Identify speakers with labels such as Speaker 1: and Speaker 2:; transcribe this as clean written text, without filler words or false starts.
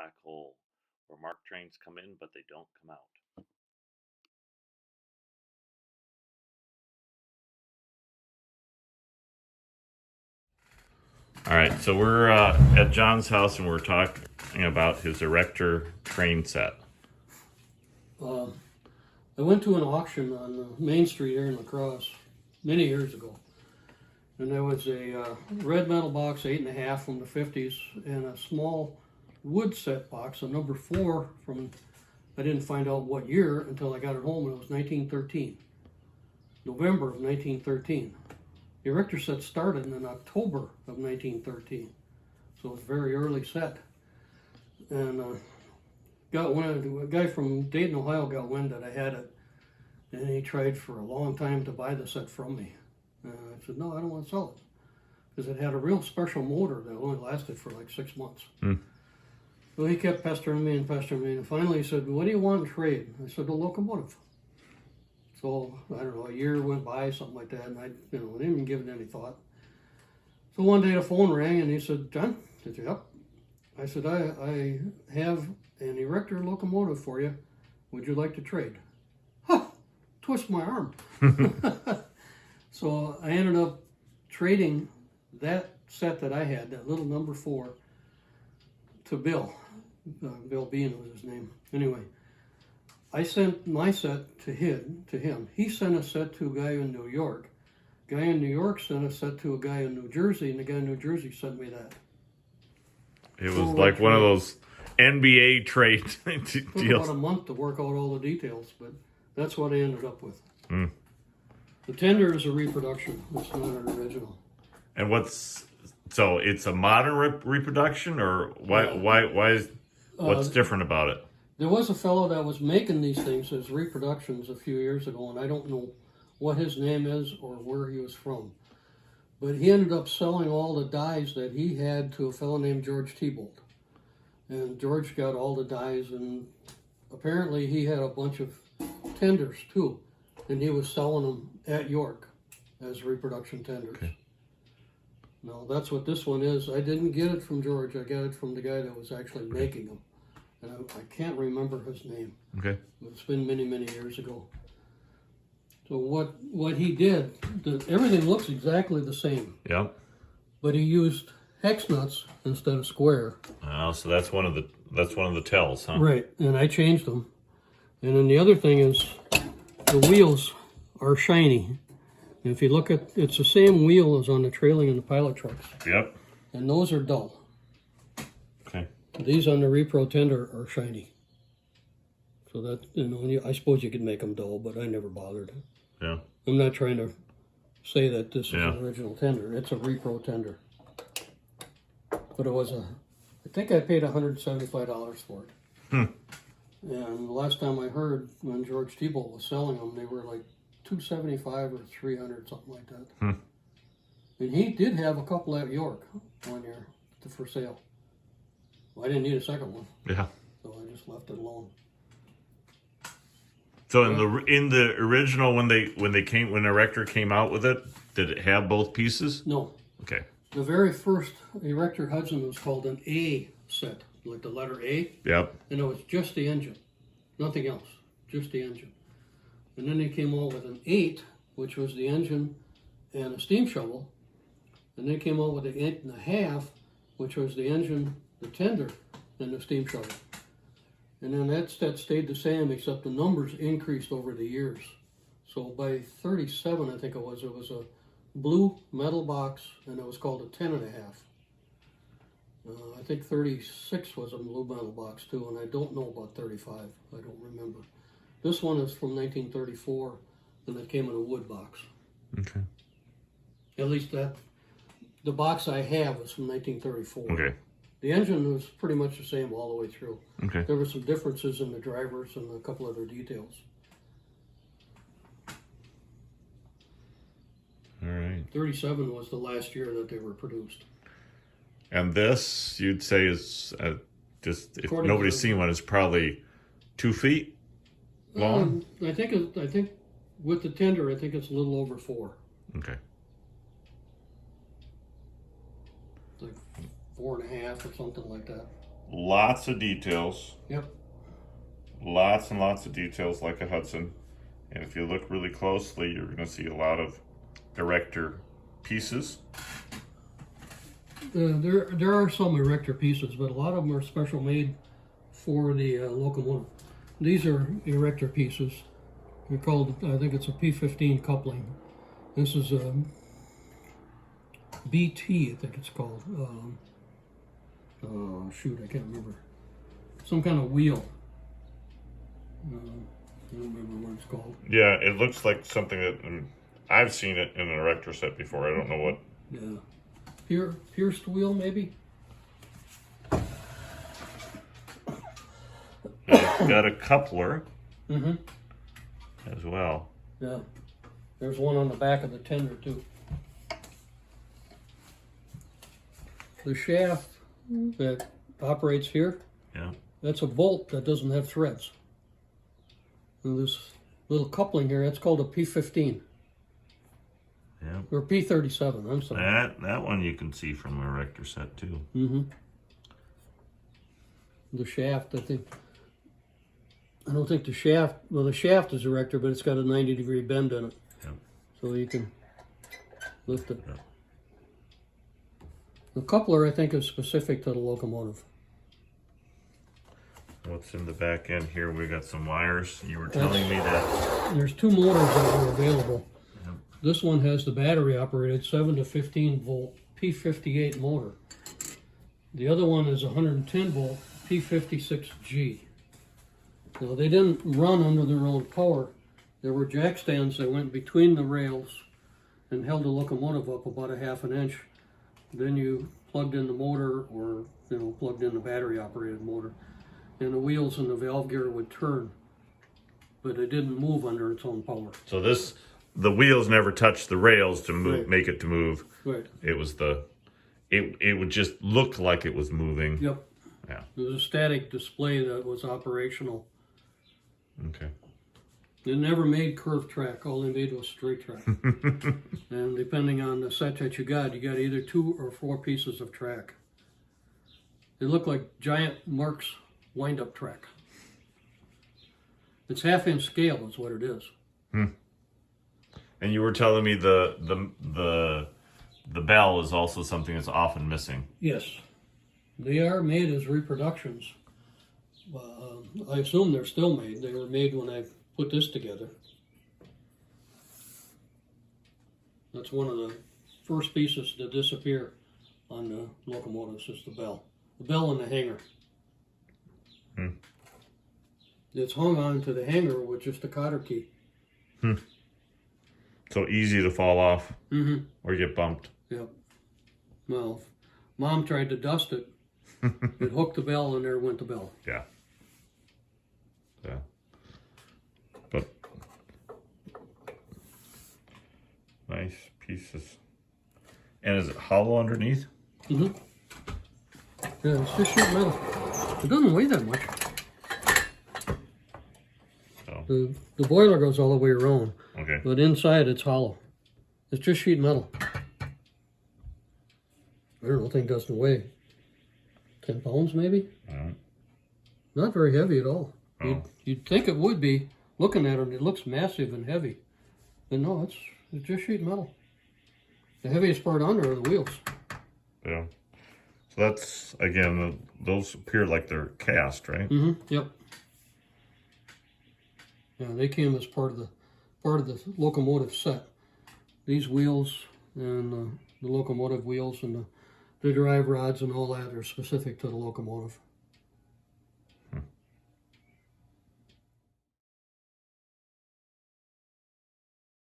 Speaker 1: black hole where marked trains come in but they don't come out. All right, so we're at John's house and we're talking about his Erector train set.
Speaker 2: I went to an auction on Main Street here in La Crosse many years ago. And there was a red metal box, 8.5 from the 50s, and a small wood set box, a number 4 from, I didn't find out what year until I got it home, and it was 1913. November of 1913. The Erector set started in October of 1913. So it's a very early set. And a guy from Dayton, Ohio got wind that I had it, and he tried for a long time to buy the set from me. I said, no, I don't want to sell it, because it had a real special motor that only lasted for like 6 months. So he kept pestering me, and finally he said, what do you want in trade? I said, a locomotive. So, I don't know, a year went by, something like that, and I didn't even give it any thought. So one day the phone rang, and he said, John? I said, yep. I said, I have an Erector locomotive for you. Would you like to trade? Huh, twist my arm. So I ended up trading that set that I had, that little number 4, to Bill. Bill Bean was his name. Anyway, I sent my set to him. He sent a set to a guy in New York. Guy in New York sent a set to a guy in New Jersey, and the guy in New Jersey sent me that.
Speaker 1: It was like one of those NBA trade deals.
Speaker 2: It took about a month to work out all the details, but that's what I ended up with. The tender is a reproduction. It's not an original.
Speaker 1: And so it's a modern reproduction, or why is what's different about it?
Speaker 2: There was a fellow that was making these things as reproductions a few years ago, and I don't know what his name is or where he was from. But he ended up selling all the dies that he had to a fellow named George Thibault. And George got all the dies, and apparently he had a bunch of tenders too. And he was selling them at York as reproduction tenders. Okay. Now, that's what this one is. I didn't get it from George. I got it from the guy that was actually making them. And I can't remember his name.
Speaker 1: Okay.
Speaker 2: It's been many, many years ago. So what he did, everything looks exactly the same.
Speaker 1: Yeah.
Speaker 2: But he used hex nuts instead of square.
Speaker 1: Oh, so that's one of the tells, huh?
Speaker 2: Right, and I changed them. And then the other thing is, the wheels are shiny. And if you look at, it's the same wheel as on the trailing and the pilot trucks.
Speaker 1: Yep.
Speaker 2: And those are dull.
Speaker 1: Okay.
Speaker 2: These on the repro tender are shiny. So that, I suppose you could make them dull, but I never bothered.
Speaker 1: Yeah.
Speaker 2: I'm not trying to say that this is an original tender. It's a repro tender. But it was I think I paid $175 for it. And the last time I heard, when George Thibault was selling them, they were like $275 or $300, something like that. And he did have a couple at York one year for sale. Well, I didn't need a second one.
Speaker 1: Yeah.
Speaker 2: So I just left it alone.
Speaker 1: So in the original, when Erector came out with it, did it have both pieces?
Speaker 2: No.
Speaker 1: Okay.
Speaker 2: The very first Erector Hudson was called an A set, like the letter A.
Speaker 1: Yep.
Speaker 2: And it was just the engine, nothing else, just the engine. And then they came out with an 8, which was the engine and a steam shovel. And they came out with an 8.5, which was the engine, the tender, and the steam shovel. And then that stayed the same, except the numbers increased over the years. So by 37, I think it was a blue metal box, and it was called a 10.5. I think 36 was a blue metal box too, and I don't know about 35. I don't remember. This one is from 1934, and it came in a wood box.
Speaker 1: Okay.
Speaker 2: At least the box I have is from 1934.
Speaker 1: Okay.
Speaker 2: The engine was pretty much the same all the way through.
Speaker 1: Okay.
Speaker 2: There were some differences in the drivers and a couple other details.
Speaker 1: All right.
Speaker 2: 37 was the last year that they were produced.
Speaker 1: And this, you'd say, is just, if nobody's seen one, it's probably 2 feet long?
Speaker 2: I think with the tender, I think it's a little over 4.
Speaker 1: Okay.
Speaker 2: Like 4.5 or something like that.
Speaker 1: lots of details.
Speaker 2: Yep.
Speaker 1: Lots and lots of details like a Hudson. And if you look really closely, you're going to see a lot of Erector pieces.
Speaker 2: There are some Erector pieces, but a lot of them are special made for the locomotive. These are Erector pieces. They're called, I think it's a P15 coupling. This is a BT, I think it's called. Oh shoot, I can't remember. Some kind of wheel. I don't remember what it's called.
Speaker 1: Yeah, it looks like something that I've seen it in an Erector set before. I don't know what.
Speaker 2: Yeah, pierced wheel maybe.
Speaker 1: It's got a coupler as well.
Speaker 2: Yeah, there's one on the back of the tender too. The shaft that operates here, that's a bolt that doesn't have threads. And this little coupling here, that's called a P15.
Speaker 1: Yeah.
Speaker 2: Or P37, I'm sorry.
Speaker 1: That one you can see from an Erector set too.
Speaker 2: The shaft, I don't think the shaft, well the shaft is Erector, but it's got a 90-degree bend in it.
Speaker 1: Yep.
Speaker 2: So you can lift it. Yep. The coupler, I think, is specific to the locomotive.
Speaker 1: What's in the back end here? We got some wires. You were telling me that
Speaker 2: there's two motors that are available. Yep. This one has the battery operated 7 to 15 volt P58 motor. The other one is 110 volt P56G. Now they didn't run under their own power. There were jack stands that went between the rails and held the locomotive up about a ½ an inch. Then you plugged in the motor, or plugged in the battery operated motor, and the wheels and the valve gear would turn, but it didn't move under its own power.
Speaker 1: So the wheels never touched the rails to move,
Speaker 2: Right.
Speaker 1: make it to move.
Speaker 2: Right.
Speaker 1: It was it would just look like it was moving.
Speaker 2: Yep.
Speaker 1: Yeah.
Speaker 2: There was a static display that was operational.
Speaker 1: Okay.
Speaker 2: They never made curved track. All they made was straight track. And depending on the set that you got either 2 or 4 pieces of track. They look like giant Marx wind-up track. It's half-inch scale is what it is.
Speaker 1: And you were telling me the bell is also something that's often missing.
Speaker 2: Yes. They are made as reproductions. I assume they're still made. They were made when I put this together. That's one of the first pieces to disappear on the locomotives is the bell. The bell and the hanger. It's hung on to the hanger with just a cotter key.
Speaker 1: So easy to fall off or get bumped.
Speaker 2: Yep. Well, Mom tried to dust it. It hooked the bell and there went the bell.
Speaker 1: Yeah. Yeah. But nice pieces. And is it hollow underneath?
Speaker 2: Yeah, it's just sheet metal. It doesn't weigh that much.
Speaker 1: Oh.
Speaker 2: The boiler goes all the way around.
Speaker 1: Okay.
Speaker 2: But inside it's hollow. It's just sheet metal. I don't know, the thing doesn't weigh 10 pounds maybe? Not very heavy at all.
Speaker 1: Oh.
Speaker 2: You'd think it would be. Looking at it, it looks massive and heavy. But no, it's just sheet metal. The heaviest part under are the wheels.
Speaker 1: Yeah. So that's, again, those appear like they're cast, right?
Speaker 2: Yep. Yeah, they came as part of the locomotive set. These wheels and the locomotive wheels and the drive rods and all that are specific to the locomotive.